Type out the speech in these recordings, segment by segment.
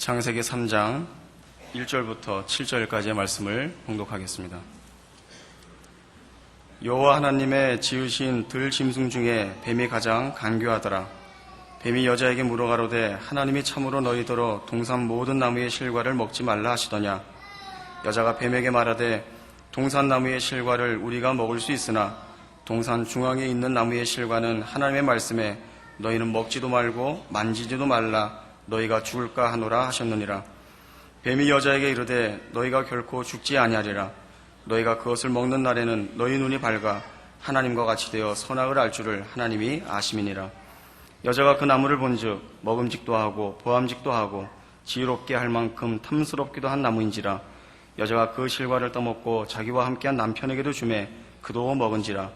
창세기 3장 1절부터 7절까지의 말씀을 봉독하겠습니다. 여호와 하나님의 지으신 들 짐승 중에 뱀이 가장 간교하더라. 뱀이 여자에게 물어가로되 하나님이 참으로 너희더러 동산 모든 나무의 실과를 먹지 말라 하시더냐. 여자가 뱀에게 말하되 동산 나무의 실과를 우리가 먹을 수 있으나 동산 중앙에 있는 나무의 실과는 하나님의 말씀에 너희는 먹지도 말고 만지지도 말라 너희가 죽을까 하노라 하셨느니라. 뱀이 여자에게 이르되 너희가 결코 죽지 아니하리라. 너희가 그것을 먹는 날에는 너희 눈이 밝아 하나님과 같이 되어 선악을 알 줄을 하나님이 아심이니라. 여자가 그 나무를 본즉 먹음직도 하고 보암직도 하고 지혜롭게 할 만큼 탐스럽기도 한 나무인지라. 여자가 그 실과를 떠먹고 자기와 함께한 남편에게도 주매 그도 먹은지라.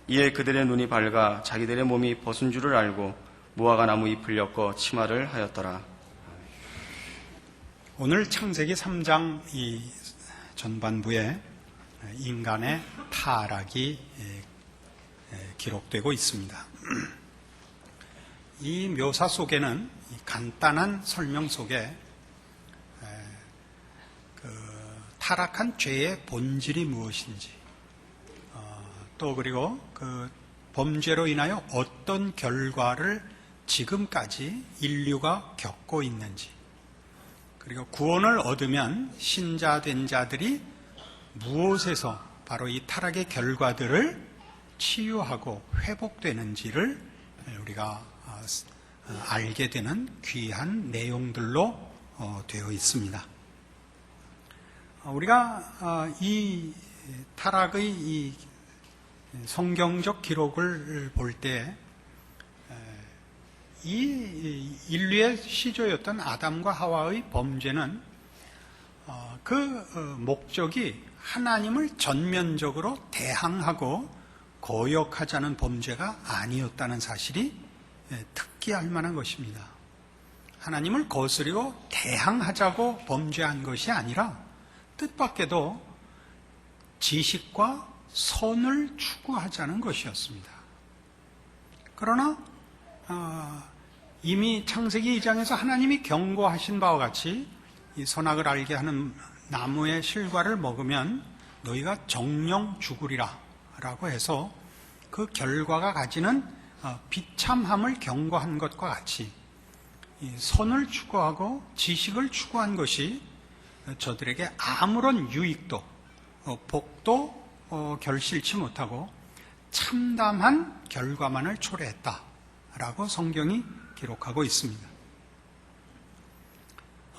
이에 그들의 눈이 밝아 자기들의 몸이 벗은 줄을 알고 무화과 나무 잎을 엮어 치마를 하였더라. 오늘 창세기 3장 이 전반부에 인간의 타락이 기록되고 있습니다. 이 묘사 속에는 간단한 설명 속에 타락한 죄의 본질이 무엇인지, 또 그리고 그 범죄로 인하여 어떤 결과를 지금까지 인류가 겪고 있는지, 그리고 구원을 얻으면 신자된 자들이 무엇에서 바로 이 타락의 결과들을 치유하고 회복되는지를 우리가 알게 되는 귀한 내용들로 되어 있습니다. 우리가 이 타락의 이 성경적 기록을 볼 때 이 인류의 시조였던 아담과 하와의 범죄는 그 목적이 하나님을 전면적으로 대항하고 거역하자는 범죄가 아니었다는 사실이 특기할 만한 것입니다. 하나님을 거스리고 대항하자고 범죄한 것이 아니라 뜻밖에도 지식과 선을 추구하자는 것이었습니다. 그러나 이미 창세기 2장에서 하나님이 경고하신 바와 같이 이 선악을 알게 하는 나무의 실과를 먹으면 너희가 정령 죽으리라 라고 해서 그 결과가 가지는 비참함을 경고한 것과 같이 선을 추구하고 지식을 추구한 것이 저들에게 아무런 유익도 복도 결실치 못하고 참담한 결과만을 초래했다라고 성경이 기록하고 있습니다.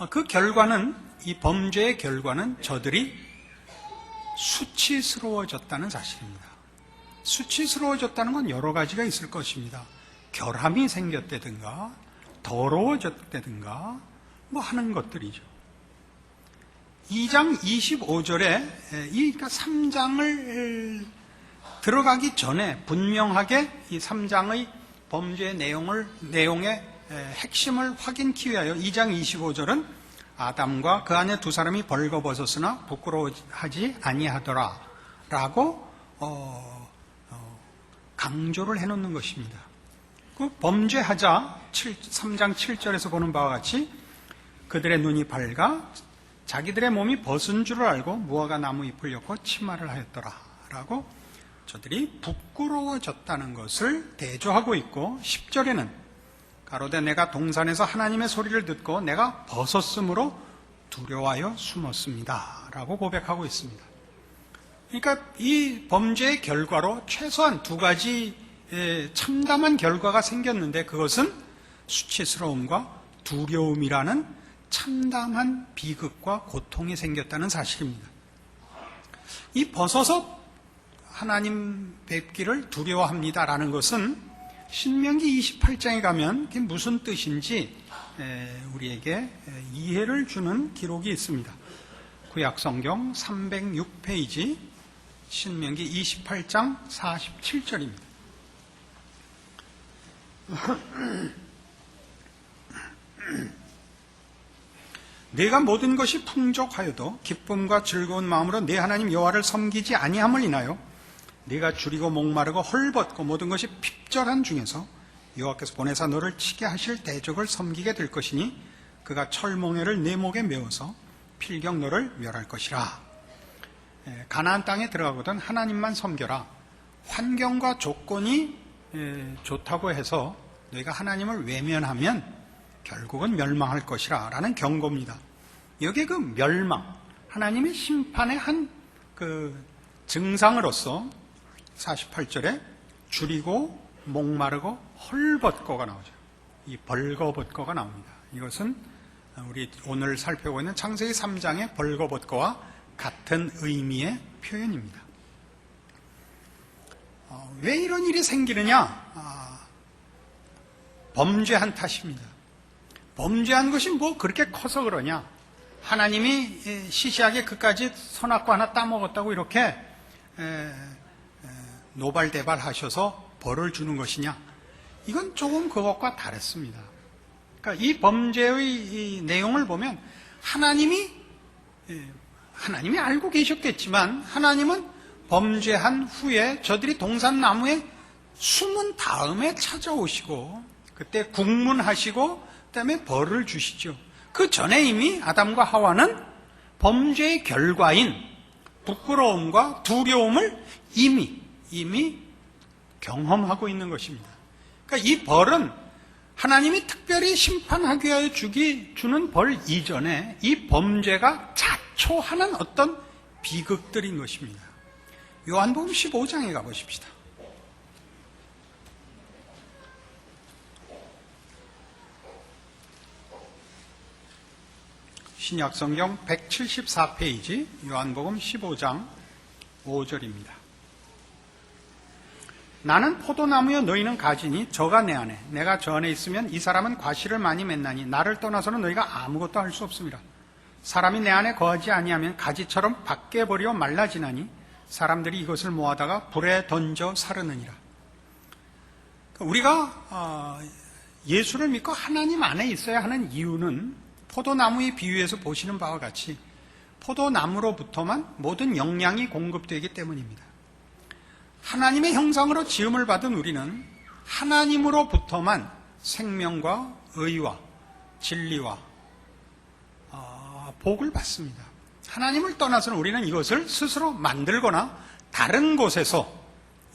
그 결과는, 이 범죄의 결과는 저들이 수치스러워졌다는 사실입니다. 수치스러워졌다는 건 여러 가지가 있을 것입니다. 결함이 생겼다든가 더러워졌다든가 뭐 하는 것들이죠. 2장 25절에 그러니까 3장을 들어가기 전에 분명하게 이 3장의 범죄의 내용의 핵심을 확인키 위하여 2장 25절은 아담과 그 안에 두 사람이 벌거벗었으나 부끄러워하지 아니하더라 라고 강조를 해놓는 것입니다. 그 범죄하자 3장 7절에서 보는 바와 같이 그들의 눈이 밝아 자기들의 몸이 벗은 줄을 알고 무화과 나무 잎을 엮고 치마를 하였더라 라고 저들이 부끄러워졌다는 것을 대조하고 있고, 10절에는 가로되 내가 동산에서 하나님의 소리를 듣고 내가 벗었으므로 두려워하여 숨었습니다 라고 고백하고 있습니다. 그러니까 이 범죄의 결과로 최소한 두 가지 참담한 결과가 생겼는데, 그것은 수치스러움과 두려움이라는 참담한 비극과 고통이 생겼다는 사실입니다. 이 벗어서 하나님 뵙기를 두려워합니다라는 것은 신명기 28장에 가면 그게 무슨 뜻인지 우리에게 이해를 주는 기록이 있습니다. 구약성경 306페이지 신명기 28장 47절입니다. 내가 모든 것이 풍족하여도 기쁨과 즐거운 마음으로 내 하나님 여호와를 섬기지 아니함을 인하여 네가 줄이고 목마르고 헐벗고 모든 것이 핍절한 중에서 여호와께서 보내사 너를 치게 하실 대적을 섬기게 될 것이니 그가 철몽에를 내 목에 메어서 필경 너를 멸할 것이라. 가나안 땅에 들어가거든 하나님만 섬겨라. 환경과 조건이 좋다고 해서 너희가 하나님을 외면하면 결국은 멸망할 것이라 라는 경고입니다. 여기에 그 멸망, 하나님의 심판의 한 그 증상으로서 48절에 줄이고 목마르고 헐벗고가 나오죠. 이 벌거벗고가 나옵니다. 이것은 우리 오늘 살펴보고 있는 창세기 3장의 벌거벗고와 같은 의미의 표현입니다. 왜 이런 일이 생기느냐? 범죄한 탓입니다. 범죄한 것이 뭐 그렇게 커서 그러냐? 하나님이 시시하게 그까지 선악과 하나 따먹었다고 이렇게 노발대발 하셔서 벌을 주는 것이냐? 이건 조금 그것과 다릅니다. 그러니까 이 범죄의 이 내용을 보면 하나님이 알고 계셨겠지만 하나님은 범죄한 후에 저들이 동산나무에 숨은 다음에 찾아오시고 그때 국문하시고 그다음에 벌을 주시죠. 그 전에 이미 아담과 하와는 범죄의 결과인 부끄러움과 두려움을 이미 경험하고 있는 것입니다. 그러니까 이 벌은 하나님이 특별히 심판하기 위하여 주는 벌 이전에 이 범죄가 자초하는 어떤 비극들인 것입니다. 요한복음 15장에 가보십시다. 신약성경 174페이지 요한복음 15장 5절입니다. 나는 포도나무여 너희는 가지니 저가 내 안에 내가 저 안에 있으면 이 사람은 과실을 많이 맺나니 나를 떠나서는 너희가 아무것도 할 수 없습니다. 사람이 내 안에 거하지 아니하면 가지처럼 밖에 버려 말라지나니 사람들이 이것을 모아다가 불에 던져 사르느니라. 우리가 예수를 믿고 하나님 안에 있어야 하는 이유는 포도나무의 비유에서 보시는 바와 같이 포도나무로부터만 모든 영양이 공급되기 때문입니다. 하나님의 형상으로 지음을 받은 우리는 하나님으로부터만 생명과 의와 진리와 복을 받습니다. 하나님을 떠나서는 우리는 이것을 스스로 만들거나 다른 곳에서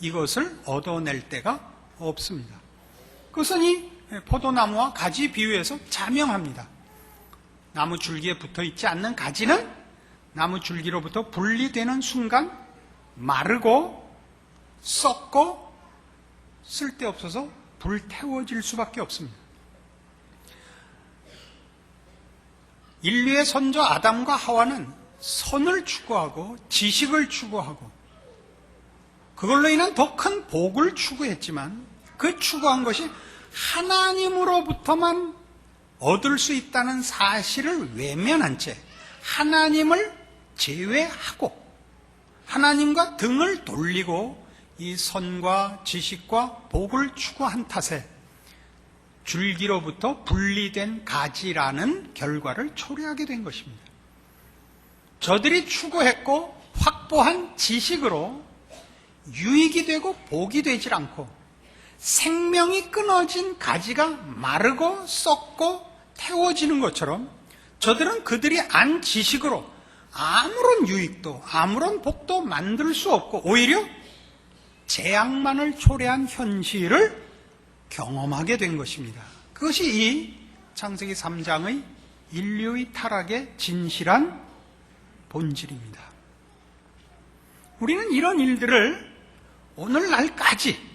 이것을 얻어낼 데가 없습니다. 그것은 이 포도나무와 가지 비유에서 자명합니다. 나무 줄기에 붙어 있지 않는 가지는 나무 줄기로부터 분리되는 순간 마르고 썩고 쓸데없어서 불태워질 수밖에 없습니다. 인류의 선조 아담과 하와는 선을 추구하고 지식을 추구하고 그걸로 인한 더 큰 복을 추구했지만 그 추구한 것이 하나님으로부터만 얻을 수 있다는 사실을 외면한 채 하나님을 제외하고 하나님과 등을 돌리고 이 선과 지식과 복을 추구한 탓에 줄기로부터 분리된 가지라는 결과를 초래하게 된 것입니다. 저들이 추구했고 확보한 지식으로 유익이 되고 복이 되질 않고 생명이 끊어진 가지가 마르고 썩고 태워지는 것처럼 저들은 그들이 안 지식으로 아무런 유익도 아무런 복도 만들 수 없고 오히려 재앙만을 초래한 현실을 경험하게 된 것입니다. 그것이 이 창세기 3장의 인류의 타락의 진실한 본질입니다. 우리는 이런 일들을 오늘날까지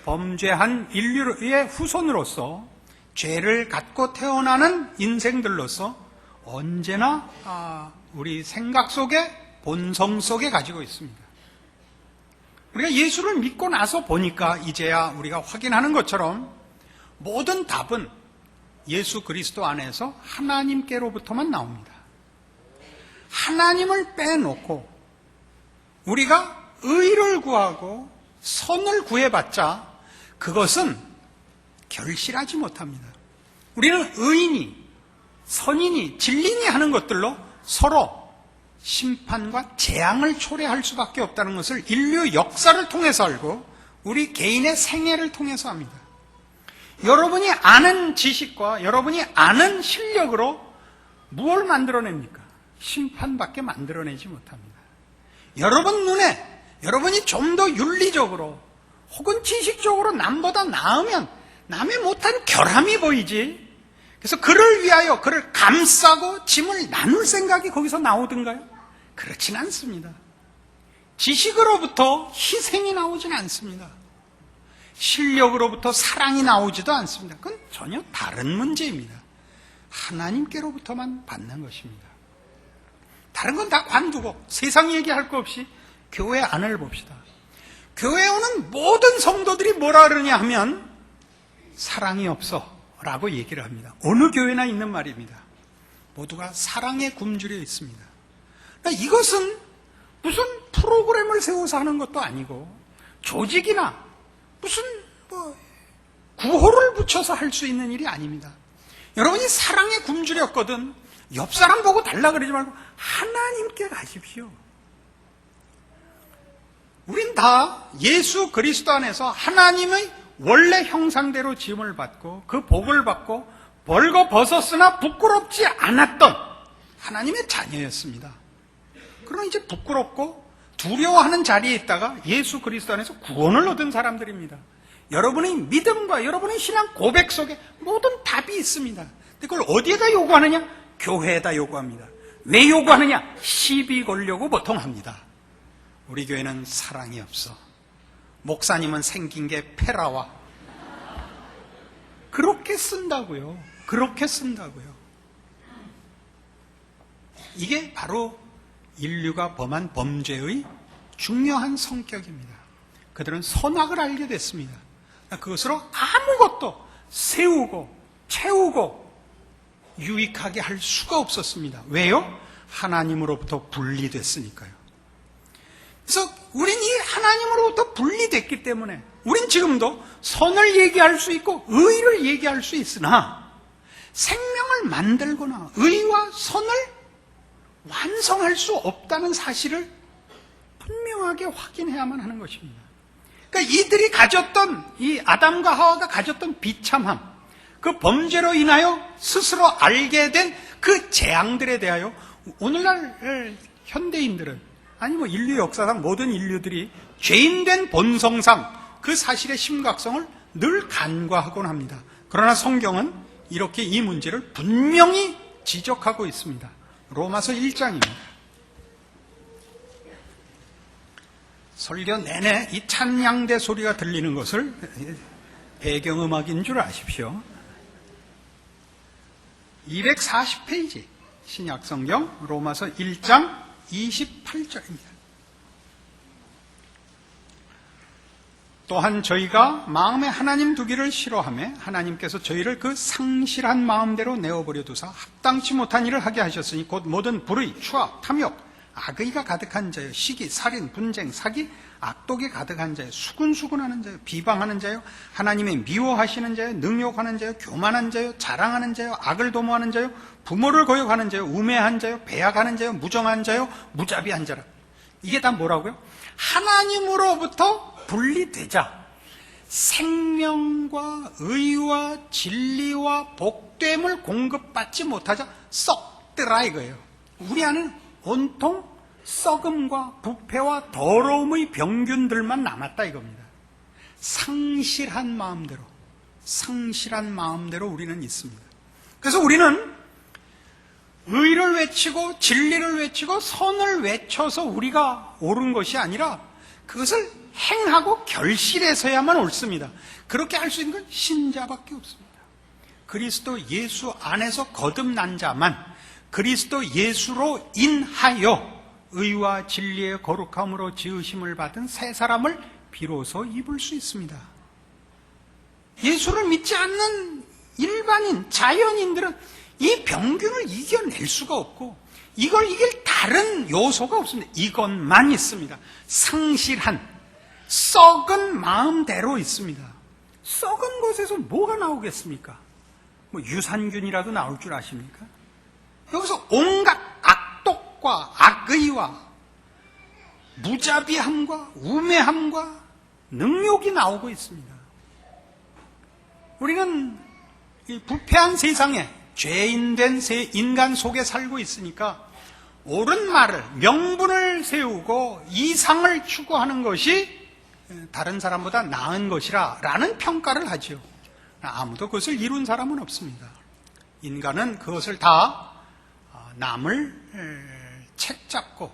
범죄한 인류의 후손으로서 죄를 갖고 태어나는 인생들로서 언제나 우리 생각 속에 본성 속에 가지고 있습니다. 우리가 예수를 믿고 나서 보니까 이제야 우리가 확인하는 것처럼 모든 답은 예수 그리스도 안에서 하나님께로부터만 나옵니다. 하나님을 빼놓고 우리가 의를 구하고 선을 구해봤자 그것은 결실하지 못합니다. 우리는 의인이, 선인이, 진리인이 하는 것들로 서로 심판과 재앙을 초래할 수밖에 없다는 것을 인류 역사를 통해서 알고 우리 개인의 생애를 통해서 합니다. 여러분이 아는 지식과 여러분이 아는 실력으로 무엇을 만들어냅니까? 심판밖에 만들어내지 못합니다. 여러분 눈에 여러분이 좀 더 윤리적으로 혹은 지식적으로 남보다 나으면 남의 못한 결함이 보이지. 그래서 그를 위하여 그를 감싸고 짐을 나눌 생각이 거기서 나오던가요? 그렇진 않습니다. 지식으로부터 희생이 나오진 않습니다. 실력으로부터 사랑이 나오지도 않습니다. 그건 전혀 다른 문제입니다. 하나님께로부터만 받는 것입니다. 다른 건 다 관두고 세상 얘기할 거 없이 교회 안을 봅시다. 교회에 오는 모든 성도들이 뭐라 그러냐 하면 사랑이 없어 라고 얘기를 합니다. 어느 교회나 있는 말입니다. 모두가 사랑에 굶주려 있습니다. 그러니까 이것은 무슨 프로그램을 세워서 하는 것도 아니고 조직이나 무슨 구호를 붙여서 할 수 있는 일이 아닙니다. 여러분이 사랑에 굶주렸거든 옆 사람 보고 달라 그러지 말고 하나님께 가십시오. 우린 다 예수 그리스도 안에서 하나님의 원래 형상대로 지음을 받고 그 복을 받고 벌거벗었으나 부끄럽지 않았던 하나님의 자녀였습니다. 그러나 이제 부끄럽고 두려워하는 자리에 있다가 예수 그리스도 안에서 구원을 얻은 사람들입니다. 여러분의 믿음과 여러분의 신앙 고백 속에 모든 답이 있습니다. 근데 그걸 어디에다 요구하느냐? 교회에다 요구합니다. 왜 요구하느냐? 시비 걸려고 보통 합니다. 우리 교회는 사랑이 없어. 목사님은 생긴 게 페라와. 그렇게 쓴다고요. 그렇게 쓴다고요. 이게 바로 인류가 범한 범죄의 중요한 성격입니다. 그들은 선악을 알게 됐습니다. 그것으로 아무것도 세우고 채우고 유익하게 할 수가 없었습니다. 왜요? 하나님으로부터 분리됐으니까요. 그래서 우린 이 하나님으로부터 분리됐기 때문에 우린 지금도 선을 얘기할 수 있고 의를 얘기할 수 있으나 생명을 만들거나 의와 선을 완성할 수 없다는 사실을 분명하게 확인해야만 하는 것입니다. 그러니까 이들이 가졌던 이 아담과 하와가 가졌던 비참함, 그 범죄로 인하여 스스로 알게 된 그 재앙들에 대하여 오늘날 현대인들은 아니 인류 역사상 모든 인류들이 죄인된 본성상 그 사실의 심각성을 늘 간과하곤 합니다. 그러나 성경은 이렇게 이 문제를 분명히 지적하고 있습니다. 로마서 1장입니다. 설교 내내 이 찬양대 소리가 들리는 것을 배경음악인 줄 아십시오. 240페이지 신약성경 로마서 1장 28절입니다. 또한 저희가 마음에 하나님 두기를 싫어하며 하나님께서 저희를 그 상실한 마음대로 내어버려 두사 합당치 못한 일을 하게 하셨으니 곧 모든 불의, 추악, 탐욕, 악의가 가득한 자요, 시기, 살인, 분쟁, 사기, 악독이 가득한 자요, 수근수근하는 자요, 비방하는 자요, 하나님의 미워하시는 자요, 능욕하는 자요, 교만한 자요, 자랑하는 자요, 악을 도모하는 자요, 부모를 거역하는 자요, 우매한 자요, 배약하는 자요, 무정한 자요, 무자비한 자라. 이게 다 뭐라고요? 하나님으로부터 분리되자 생명과 의와 진리와 복됨을 공급받지 못하자 썩더라 이거예요. 우리 안에는 온통 썩음과 부패와 더러움의 병균들만 남았다 이겁니다. 상실한 마음대로 우리는 있습니다. 그래서 우리는 의를 외치고 진리를 외치고 선을 외쳐서 우리가 옳은 것이 아니라 그것을 행하고 결실해서야만 옳습니다. 그렇게 할 수 있는 건 신자밖에 없습니다. 그리스도 예수 안에서 거듭난 자만 그리스도 예수로 인하여 의와 진리의 거룩함으로 지으심을 받은 새 사람을 비로소 입을 수 있습니다. 예수를 믿지 않는 일반인, 자연인들은 이 병균을 이겨낼 수가 없고 이걸 이길 다른 요소가 없습니다. 이것만 있습니다. 상실한, 썩은 마음대로 있습니다. 썩은 것에서 뭐가 나오겠습니까? 유산균이라도 나올 줄 아십니까? 여기서 온갖 악독과 악의와 무자비함과 우매함과 능욕이 나오고 있습니다. 우리는 이 부패한 세상에 죄인된 인간 속에 살고 있으니까 옳은 말을, 명분을 세우고 이상을 추구하는 것이 다른 사람보다 나은 것이라 라는 평가를 하지요. 아무도 그것을 이룬 사람은 없습니다. 인간은 그것을 다 남을 책잡고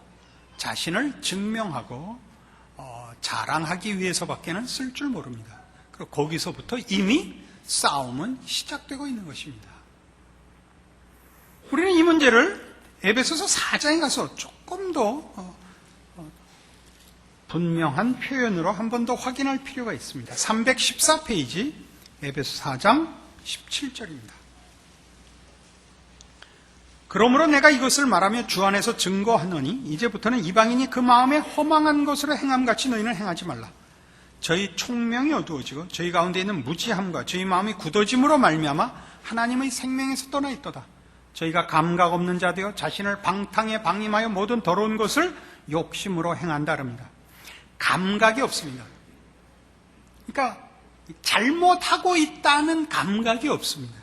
자신을 증명하고 자랑하기 위해서밖에는 쓸 줄 모릅니다. 그리고 거기서부터 이미 싸움은 시작되고 있는 것입니다. 우리는 이 문제를 에베소서 4장에 가서 조금 더 분명한 표현으로 한 번 더 확인할 필요가 있습니다. 314페이지 에베소 4장 17절입니다. 그러므로 내가 이것을 말하며 주 안에서 증거하노니 이제부터는 이방인이 그 마음에 허망한 것으로 행함같이 너희는 행하지 말라. 저희 총명이 어두워지고 저희 가운데 있는 무지함과 저희 마음이 굳어짐으로 말미암아 하나님의 생명에서 떠나 있도다. 저희가 감각 없는 자 되어 자신을 방탕에 방임하여 모든 더러운 것을 욕심으로 행한다 합니다. 감각이 없습니다. 그러니까 잘못하고 있다는 감각이 없습니다.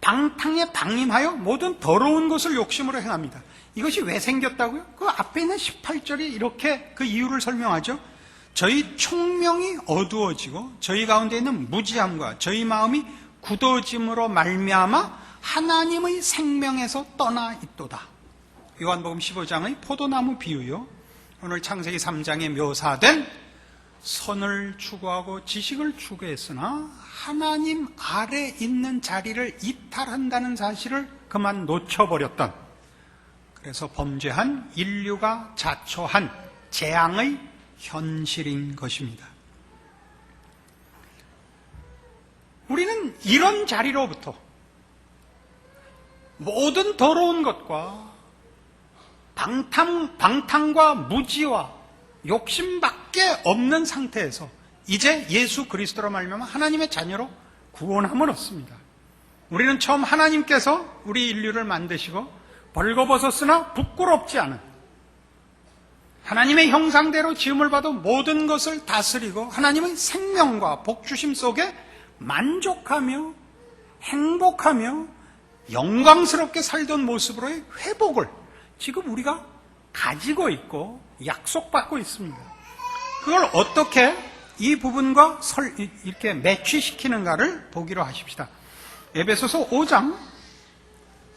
방탕에 방임하여 모든 더러운 것을 욕심으로 행합니다. 이것이 왜 생겼다고요? 그 앞에 있는 18절이 이렇게 그 이유를 설명하죠. 저희 총명이 어두워지고 저희 가운데 있는 무지함과 저희 마음이 굳어짐으로 말미암아 하나님의 생명에서 떠나 있도다. 요한복음 15장의 포도나무 비유요. 오늘 창세기 3장에 묘사된 선을 추구하고 지식을 추구했으나 하나님 아래 있는 자리를 이탈한다는 사실을 그만 놓쳐버렸던, 그래서 범죄한 인류가 자초한 재앙의 현실인 것입니다. 우리는 이런 자리로부터 모든 더러운 것과 방탕과 무지와 욕심밖에 없는 상태에서 이제 예수 그리스도로 말미암아 하나님의 자녀로 구원함을 얻습니다. 우리는 처음 하나님께서 우리 인류를 만드시고 벌거벗었으나 부끄럽지 않은 하나님의 형상대로 지음을 받아 모든 것을 다스리고 하나님의 생명과 복주심 속에 만족하며 행복하며 영광스럽게 살던 모습으로의 회복을 지금 우리가 가지고 있고 약속받고 있습니다. 그걸 어떻게 이 부분과 이렇게 매치시키는가를 보기로 하십시다. 에베소서 5장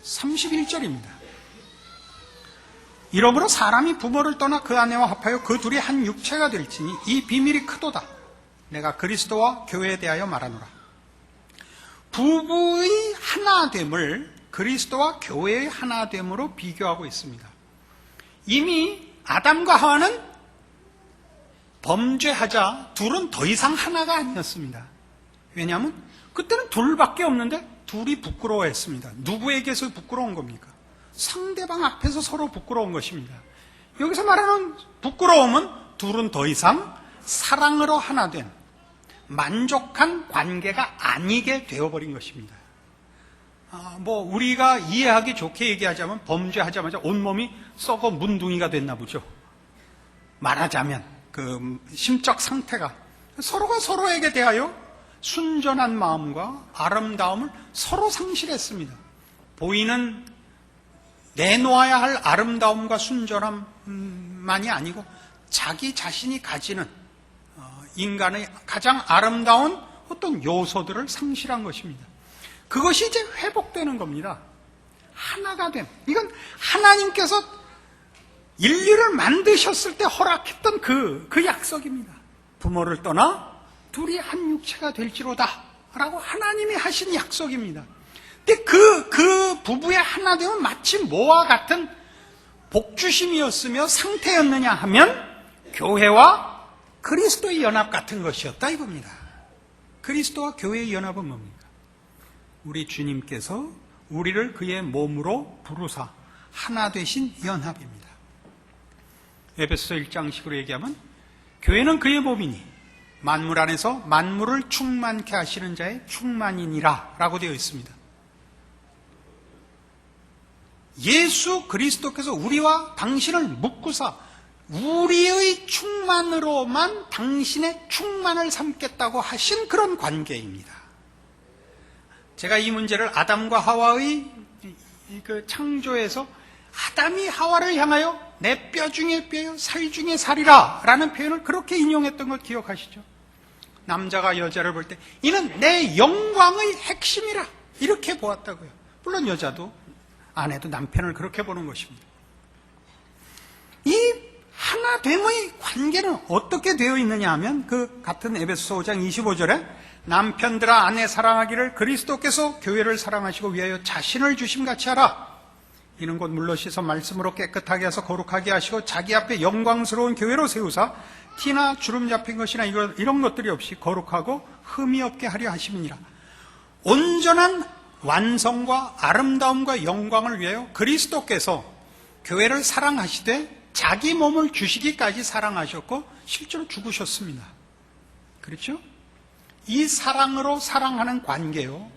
31절입니다. 이러므로 사람이 부모를 떠나 그 아내와 합하여 그 둘이 한 육체가 될지니 이 비밀이 크도다. 내가 그리스도와 교회에 대하여 말하노라. 부부의 하나됨을 그리스도와 교회의 하나됨으로 비교하고 있습니다. 이미 아담과 하와는 범죄하자 둘은 더 이상 하나가 아니었습니다. 왜냐하면 그때는 둘밖에 없는데 둘이 부끄러워했습니다. 누구에게서 부끄러운 겁니까? 상대방 앞에서 서로 부끄러운 것입니다. 여기서 말하는 부끄러움은 둘은 더 이상 사랑으로 하나 된 만족한 관계가 아니게 되어버린 것입니다. 우리가 이해하기 좋게 얘기하자면 범죄하자마자 온몸이 썩어 문둥이가 됐나 보죠. 말하자면 그 심적 상태가 서로가 서로에게 대하여 순전한 마음과 아름다움을 서로 상실했습니다. 보이는 내놓아야 할 아름다움과 순전함만이 아니고 자기 자신이 가지는 인간의 가장 아름다운 어떤 요소들을 상실한 것입니다. 그것이 이제 회복되는 겁니다. 하나가 됨. 이건 하나님께서 인류를 만드셨을 때 허락했던 그 약속입니다. 부모를 떠나 둘이 한 육체가 될지로다 라고 하나님이 하신 약속입니다. 근데 그 부부의 하나됨은 마치 뭐와 같은 복주심이었으며 상태였느냐 하면 교회와 그리스도의 연합 같은 것이었다 이겁니다. 그리스도와 교회의 연합은 뭡니까? 우리 주님께서 우리를 그의 몸으로 부르사 하나 되신 연합입니다. 에베소서 1장식으로 얘기하면 교회는 그의 몸이니 만물 안에서 만물을 충만케 하시는 자의 충만이니라 라고 되어 있습니다. 예수 그리스도께서 우리와 당신을 묶으사 우리의 충만으로만 당신의 충만을 삼겠다고 하신 그런 관계입니다. 제가 이 문제를 아담과 하와의 그 창조에서 아담이 하와를 향하여 내 뼈 중에 뼈요 살 중에 살이라 라는 표현을 그렇게 인용했던 것 기억하시죠? 남자가 여자를 볼 때 이는 내 영광의 핵심이라 이렇게 보았다고요. 물론 여자도 아내도 남편을 그렇게 보는 것입니다. 이 하나됨의 관계는 어떻게 되어 있느냐 하면 그 같은 에베소서 5장 25절에 남편들아 아내 사랑하기를 그리스도께서 교회를 사랑하시고 위하여 자신을 주심같이 하라. 이는 곧 물로 씻어 말씀으로 깨끗하게 하서 거룩하게 하시고 자기 앞에 영광스러운 교회로 세우사 티나 주름 잡힌 것이나 이런 것들이 없이 거룩하고 흠이 없게 하려 하심이니라. 온전한 완성과 아름다움과 영광을 위하여 그리스도께서 교회를 사랑하시되 자기 몸을 주시기까지 사랑하셨고 실제로 죽으셨습니다. 그렇죠? 이 사랑으로 사랑하는 관계요.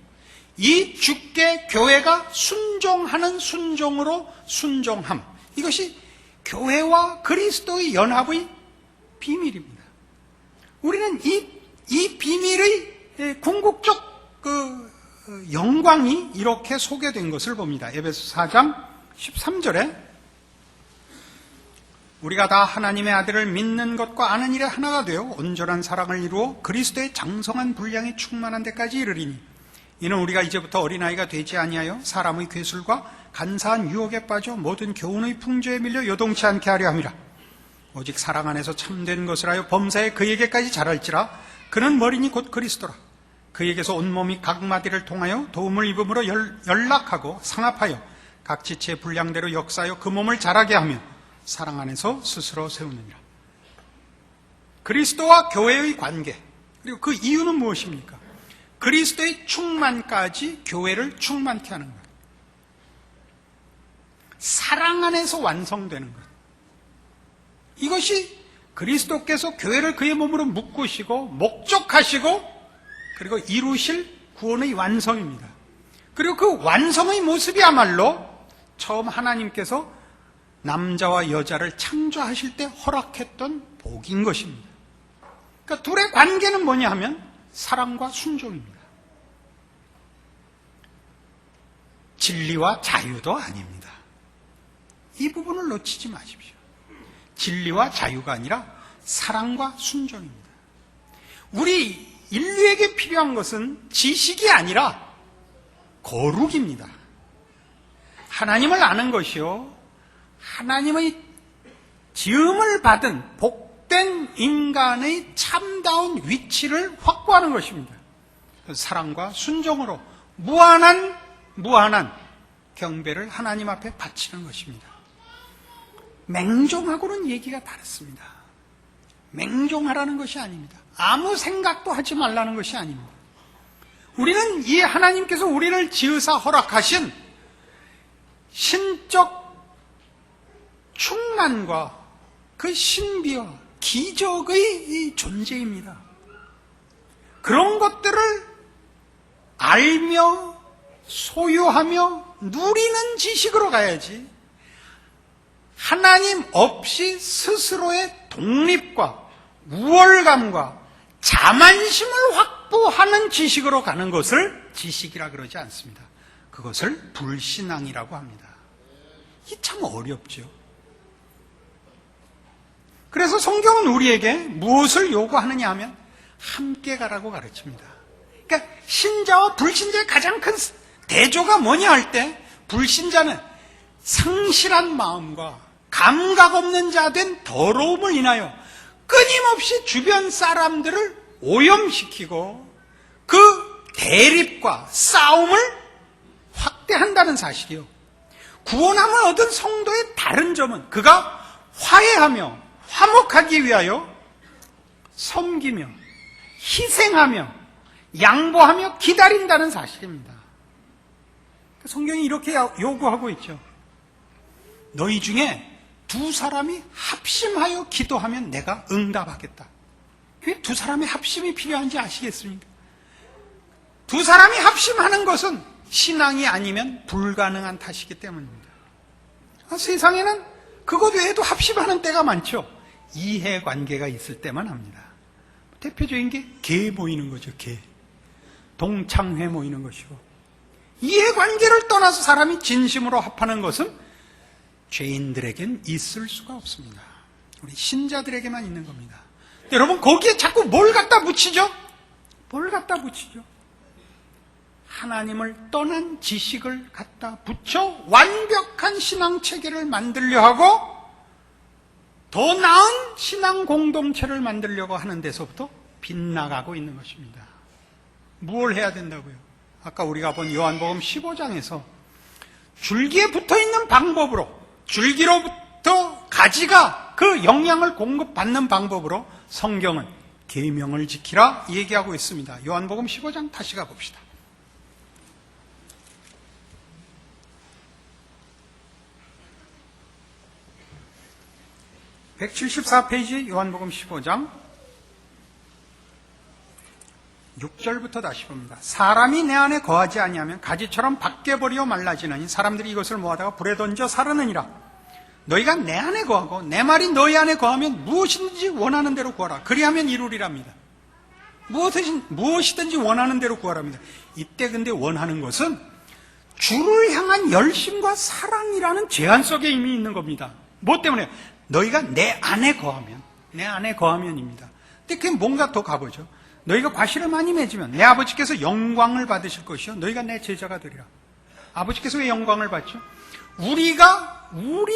이 주께 교회가 순종하는 순종으로 순종함. 이것이 교회와 그리스도의 연합의 비밀입니다. 우리는 이 비밀의 궁극적 영광이 이렇게 소개된 것을 봅니다. 에베소 4장 13절에 우리가 다 하나님의 아들을 믿는 것과 아는 일에 하나가 되어 온전한 사랑을 이루어 그리스도의 장성한 분량에 충만한 데까지 이르리니 이는 우리가 이제부터 어린아이가 되지 아니하여 사람의 괴술과 간사한 유혹에 빠져 모든 교훈의 풍조에 밀려 요동치 않게 하려 함이라. 오직 사랑 안에서 참된 것을 하여 범사에 그에게까지 자랄지라. 그는 머리니 곧 그리스도라. 그에게서 온몸이 각 마디를 통하여 도움을 입음으로 연락하고 상합하여 각 지체의 분량대로 역사하여 그 몸을 자라게 하며 사랑 안에서 스스로 세우느니라. 그리스도와 교회의 관계, 그리고 그 이유는 무엇입니까? 그리스도의 충만까지 교회를 충만케 하는 것. 사랑 안에서 완성되는 것. 이것이 그리스도께서 교회를 그의 몸으로 묶으시고 목적하시고 그리고 이루실 구원의 완성입니다. 그리고 그 완성의 모습이야말로 처음 하나님께서 남자와 여자를 창조하실 때 허락했던 복인 것입니다. 그러니까 둘의 관계는 뭐냐 하면 사랑과 순종입니다. 진리와 자유도 아닙니다. 이 부분을 놓치지 마십시오. 진리와 자유가 아니라 사랑과 순종입니다. 우리 인류에게 필요한 것은 지식이 아니라 거룩입니다. 하나님을 아는 것이요, 하나님의 지음을 받은 복된 인간의 참다운 위치를 확보하는 것입니다. 사랑과 순종으로 무한한 경배를 하나님 앞에 바치는 것입니다. 맹종하고는 얘기가 다릅니다. 맹종하라는 것이 아닙니다. 아무 생각도 하지 말라는 것이 아닙니다. 우리는 이 하나님께서 우리를 지으사 허락하신 신적 충만과 그 신비와 기적의 이 존재입니다. 그런 것들을 알며 소유하며 누리는 지식으로 가야지, 하나님 없이 스스로의 독립과 우월감과 자만심을 확보하는 지식으로 가는 것을 지식이라 그러지 않습니다. 그것을 불신앙이라고 합니다. 이게 참 어렵죠. 그래서 성경은 우리에게 무엇을 요구하느냐 하면 함께 가라고 가르칩니다. 그러니까 신자와 불신자의 가장 큰 대조가 뭐냐 할 때, 불신자는 성실한 마음과 감각 없는 자 된 더러움을 인하여 끊임없이 주변 사람들을 오염시키고 그 대립과 싸움을 확대한다는 사실이요. 구원함을 얻은 성도의 다른 점은 그가 화해하며 화목하기 위하여 섬기며 희생하며 양보하며 기다린다는 사실입니다. 성경이 이렇게 요구하고 있죠. 너희 중에 두 사람이 합심하여 기도하면 내가 응답하겠다. 왜 두 사람의 합심이 필요한지 아시겠습니까? 두 사람이 합심하는 것은 신앙이 아니면 불가능한 탓이기 때문입니다. 세상에는 그것 외에도 합심하는 때가 많죠. 이해관계가 있을 때만 합니다. 대표적인 게 개 모이는 거죠. 개. 동창회 모이는 것이고, 이해관계를 떠나서 사람이 진심으로 합하는 것은 죄인들에겐 있을 수가 없습니다. 우리 신자들에게만 있는 겁니다. 여러분, 거기에 자꾸 뭘 갖다 붙이죠? 뭘 갖다 붙이죠? 하나님을 떠난 지식을 갖다 붙여 완벽한 신앙 체계를 만들려 하고 더 나은 신앙 공동체를 만들려고 하는 데서부터 빗나가고 있는 것입니다. 무엇을 해야 된다고요? 아까 우리가 본 요한복음 15장에서 줄기에 붙어있는 방법으로, 줄기로부터 가지가 그 영양을 공급받는 방법으로 성경은 계명을 지키라 얘기하고 있습니다. 요한복음 15장 다시 가봅시다. 174페이지 요한복음 15장 6절부터 다시 봅니다. 사람이 내 안에 거하지 아니하면 가지처럼 밖에 버리어 말라지느니 사람들이 이것을 모아다가 불에 던져 사르느니라. 너희가 내 안에 거하고 내 말이 너희 안에 거하면 무엇이든지 원하는 대로 구하라. 그리하면 이루리랍니다. 무엇이든지 원하는 대로 구하랍니다. 이때 근데 원하는 것은 주를 향한 열심과 사랑이라는 제한 속에 이미 있는 겁니다. 뭐 때문에? 너희가 내 안에 거하면입니다. 근데 그게 뭔가 더 가보죠. 너희가 과실을 많이 맺으면 내 아버지께서 영광을 받으실 것이요 너희가 내 제자가 되리라. 아버지께서 왜 영광을 받죠? 우리가 우리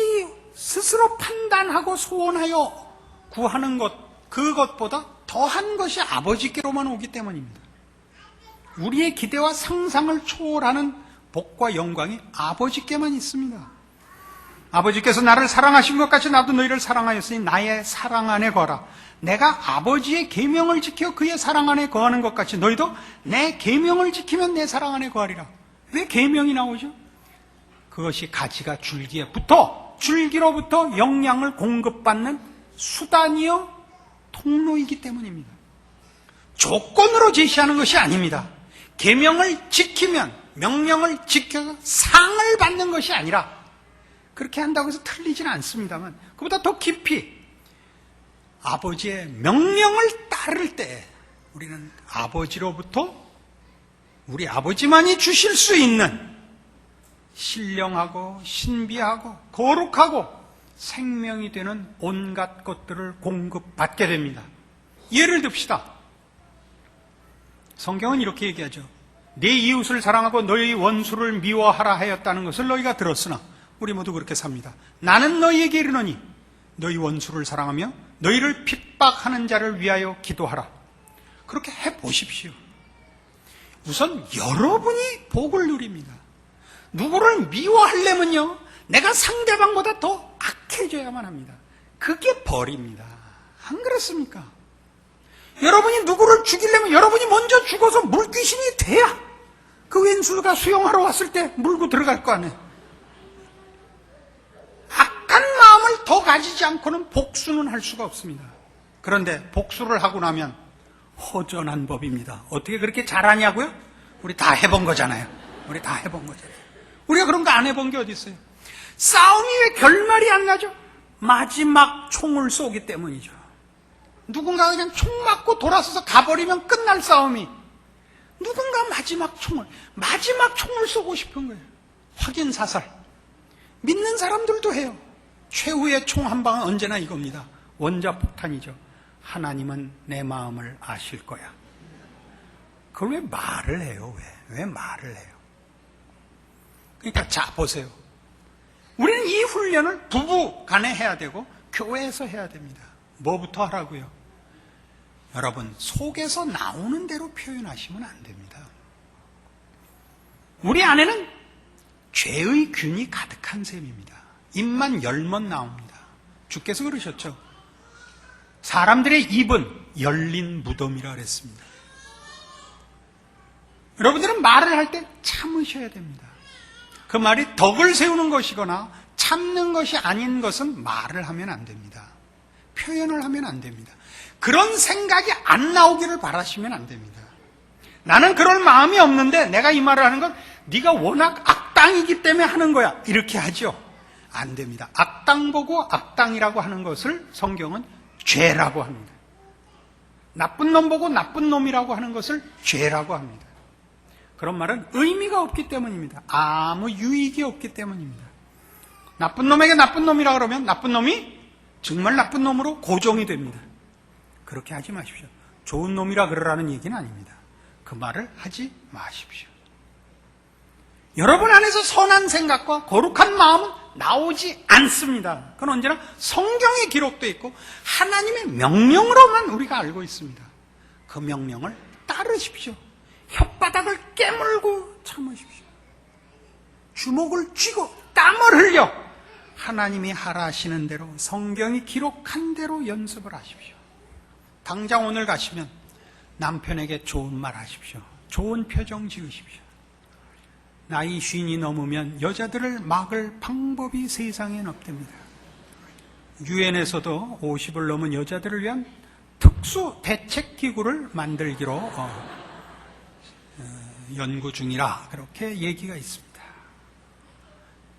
스스로 판단하고 소원하여 구하는 것, 그것보다 더한 것이 아버지께로만 오기 때문입니다. 우리의 기대와 상상을 초월하는 복과 영광이 아버지께만 있습니다. 아버지께서 나를 사랑하신 것 같이 나도 너희를 사랑하였으니 나의 사랑 안에 거하라. 내가 아버지의 계명을 지켜 그의 사랑 안에 거하는 것 같이 너희도 내 계명을 지키면 내 사랑 안에 거하리라. 왜 계명이 나오죠? 그것이 가지가 줄기에 붙어 줄기로부터 영양을 공급받는 수단이요 통로이기 때문입니다. 조건으로 제시하는 것이 아닙니다. 계명을 지키면, 명령을 지켜서 상을 받는 것이 아니라, 그렇게 한다고 해서 틀리지는 않습니다만 그보다 더 깊이 아버지의 명령을 따를 때 우리는 아버지로부터 우리 아버지만이 주실 수 있는 신령하고 신비하고 거룩하고 생명이 되는 온갖 것들을 공급받게 됩니다. 예를 듭시다. 성경은 이렇게 얘기하죠. 네 이웃을 사랑하고 너희 원수를 미워하라 하였다는 것을 너희가 들었으나 우리 모두 그렇게 삽니다. 나는 너희에게 이르노니 너희 원수를 사랑하며 너희를 핍박하는 자를 위하여 기도하라. 그렇게 해보십시오. 우선 여러분이 복을 누립니다. 누구를 미워하려면요 내가 상대방보다 더 악해져야만 합니다. 그게 벌입니다. 안 그렇습니까? 여러분이 누구를 죽이려면 여러분이 먼저 죽어서 물귀신이 돼야 그 왼수가 수영하러 왔을 때 물고 들어갈 거 아니에요. 악한 마음을 더 가지지 않고는 복수는 할 수가 없습니다. 그런데 복수를 하고 나면 허전한 법입니다. 어떻게 그렇게 잘하냐고요? 우리 다 해본 거잖아요. 우리가 그런 거 안 해본 게 어디 있어요? 싸움이 왜 결말이 안 나죠? 마지막 총을 쏘기 때문이죠. 누군가 그냥 총 맞고 돌아서서 가버리면 끝날 싸움이, 누군가 마지막 총을 쏘고 싶은 거예요. 확인 사살. 믿는 사람들도 해요. 최후의 총 한 방은 언제나 이겁니다. 원자폭탄이죠. 하나님은 내 마음을 아실 거야. 그걸 왜 말을 해요? 왜 말을 해요? 그러니까 자 보세요. 우리는 이 훈련을 부부 간에 해야 되고 교회에서 해야 됩니다. 뭐부터 하라고요? 여러분, 속에서 나오는 대로 표현하시면 안 됩니다. 우리 안에는 죄의 균이 가득한 셈입니다. 입만 열면 나옵니다. 주께서 그러셨죠. 사람들의 입은 열린 무덤이라 그랬습니다. 여러분들은 말을 할 때 참으셔야 됩니다. 그 말이 덕을 세우는 것이거나 참는 것이 아닌 것은 말을 하면 안 됩니다. 표현을 하면 안 됩니다. 그런 생각이 안 나오기를 바라시면 안 됩니다. 나는 그럴 마음이 없는데 내가 이 말을 하는 건 네가 워낙 악당이기 때문에 하는 거야. 이렇게 하죠. 안 됩니다. 악당 보고 악당이라고 하는 것을 성경은 죄라고 합니다. 나쁜 놈 보고 나쁜 놈이라고 하는 것을 죄라고 합니다. 그런 말은 의미가 없기 때문입니다. 아무 유익이 없기 때문입니다. 나쁜 놈에게 나쁜 놈이라 그러면 나쁜 놈이 정말 나쁜 놈으로 고정이 됩니다. 그렇게 하지 마십시오. 좋은 놈이라 그러라는 얘기는 아닙니다. 그 말을 하지 마십시오. 여러분 안에서 선한 생각과 거룩한 마음은 나오지 않습니다. 그건 언제나 성경에 기록되어 있고 하나님의 명령으로만 우리가 알고 있습니다. 그 명령을 따르십시오. 혓바닥을 깨물고 참으십시오. 주먹을 쥐고 땀을 흘려 하나님이 하라 하시는 대로 성경이 기록한 대로 연습을 하십시오. 당장 오늘 가시면 남편에게 좋은 말 하십시오. 좋은 표정 지으십시오. 나이 50이 넘으면 여자들을 막을 방법이 세상엔 없답니다. 유엔에서도 50을 넘은 여자들을 위한 특수 대책기구를 만들기로 연구 중이라 그렇게 얘기가 있습니다.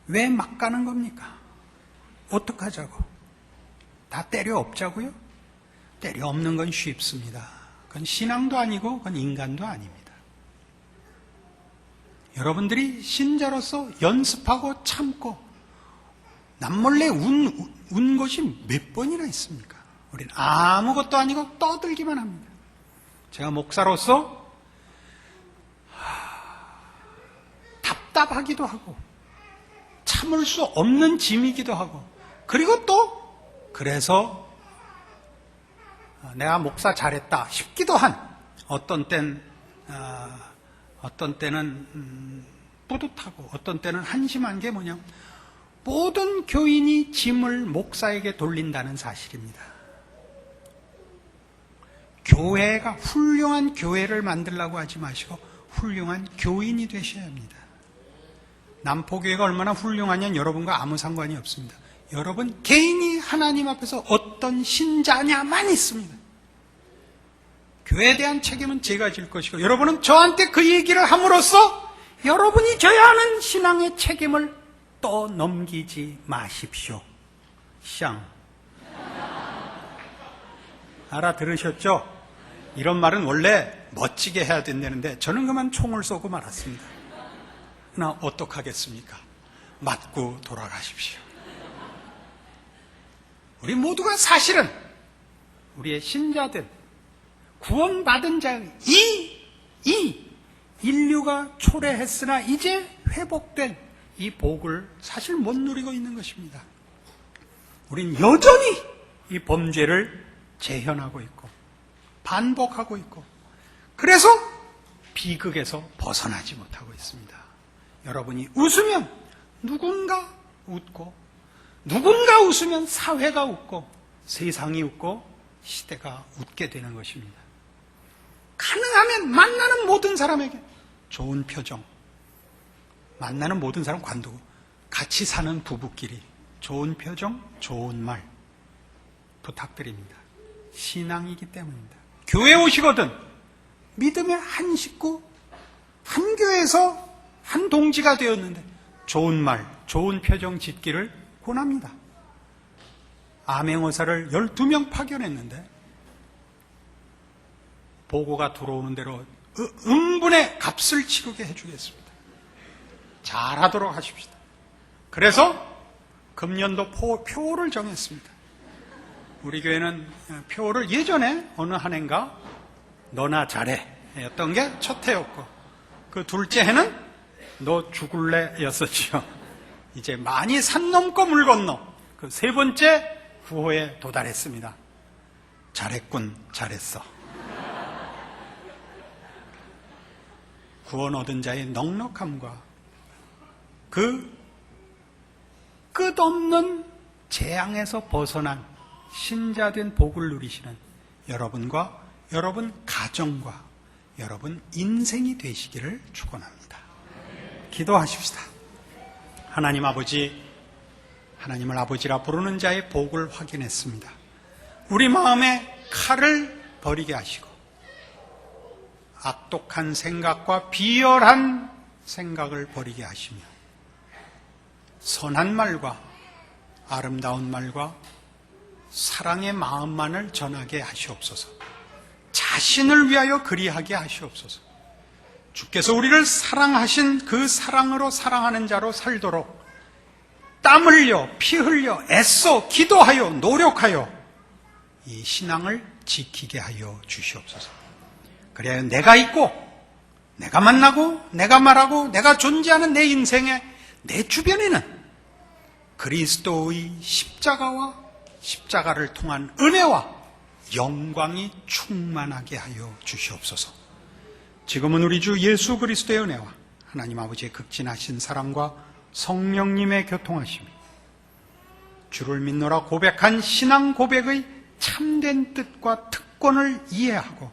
왜 막 가는 겁니까? 어떡하자고? 다 때려 엎자고요? 때려 엎는 건 쉽습니다. 그건 신앙도 아니고 그건 인간도 아닙니다. 여러분들이 신자로서 연습하고 참고 남몰래 운 것이 몇 번이나 있습니까? 우리는 아무것도 아니고 떠들기만 합니다. 제가 목사로서 답답하기도 하고 참을 수 없는 짐이기도 하고 그리고 또 그래서 내가 목사 잘했다 싶기도 한 어떤 때는 뿌듯하고 어떤 때는 한심한 게 뭐냐, 모든 교인이 짐을 목사에게 돌린다는 사실입니다. 교회가 훌륭한 교회를 만들려고 하지 마시고 훌륭한 교인이 되셔야 합니다. 남포교회가 얼마나 훌륭하냐는 여러분과 아무 상관이 없습니다. 여러분 개인이 하나님 앞에서 어떤 신자냐만 있습니다. 교회에 대한 책임은 제가 질 것이고 여러분은 저한테 그 얘기를 함으로써 여러분이 져야 하는 신앙의 책임을 또 넘기지 마십시오. 샹. 알아들으셨죠? 이런 말은 원래 멋지게 해야 된다는데 저는 그만 총을 쏘고 말았습니다. 나 어떡하겠습니까? 맞고 돌아가십시오. 우리 모두가 사실은 우리의 신자들 구원받은 자의 이 인류가 초래했으나 이제 회복된 이 복을 사실 못 누리고 있는 것입니다. 우린 여전히 이 범죄를 재현하고 있고 반복하고 있고 그래서 비극에서 벗어나지 못하고 있습니다. 여러분이 웃으면 누군가 웃고 누군가 웃으면 사회가 웃고 세상이 웃고 시대가 웃게 되는 것입니다. 가능하면 만나는 모든 사람에게 좋은 표정, 만나는 모든 사람 관두고 같이 사는 부부끼리 좋은 표정, 좋은 말 부탁드립니다. 신앙이기 때문입니다. 교회 오시거든 믿음의 한 식구, 한 교회에서 한 동지가 되었는데 좋은 말, 좋은 표정 짓기를 권합니다. 암행어사를 12명 파견했는데 보고가 들어오는 대로 응분의 값을 치르게 해주겠습니다. 잘하도록 하십시다. 그래서 금년도 표를 정했습니다. 우리 교회는 표를 예전에 어느 한 해인가 너나 잘해 였던 게 첫 해였고 그 둘째 해는 너 죽을래 였었지요. 이제 많이 산 넘고 물 건너 그 세 번째 구호에 도달했습니다. 잘했군, 잘했어. 구원 얻은 자의 넉넉함과 그 끝없는 재앙에서 벗어난 신자된 복을 누리시는 여러분과 여러분 가정과 여러분 인생이 되시기를 축원합니다. 기도하십시다. 하나님 아버지, 하나님을 아버지라 부르는 자의 복을 확인했습니다. 우리 마음에 칼을 버리게 하시고 악독한 생각과 비열한 생각을 버리게 하시며 선한 말과 아름다운 말과 사랑의 마음만을 전하게 하시옵소서. 자신을 위하여 그리하게 하시옵소서. 주께서 우리를 사랑하신 그 사랑으로 사랑하는 자로 살도록 땀 흘려 피 흘려 애써 기도하여 노력하여 이 신앙을 지키게 하여 주시옵소서. 그래야 내가 있고 내가 만나고 내가 말하고 내가 존재하는 내 인생에 내 주변에는 그리스도의 십자가와 십자가를 통한 은혜와 영광이 충만하게 하여 주시옵소서. 지금은 우리 주 예수 그리스도의 은혜와 하나님 아버지의 극진하신 사랑과 성령님의 교통하심이 주를 믿노라 고백한 신앙 고백의 참된 뜻과 특권을 이해하고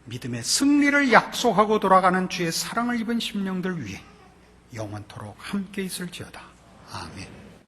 믿음의 승리를 약속하고 돌아가는 주의 사랑을 입은 심령들 위해 영원토록 함께 있을지어다. 아멘.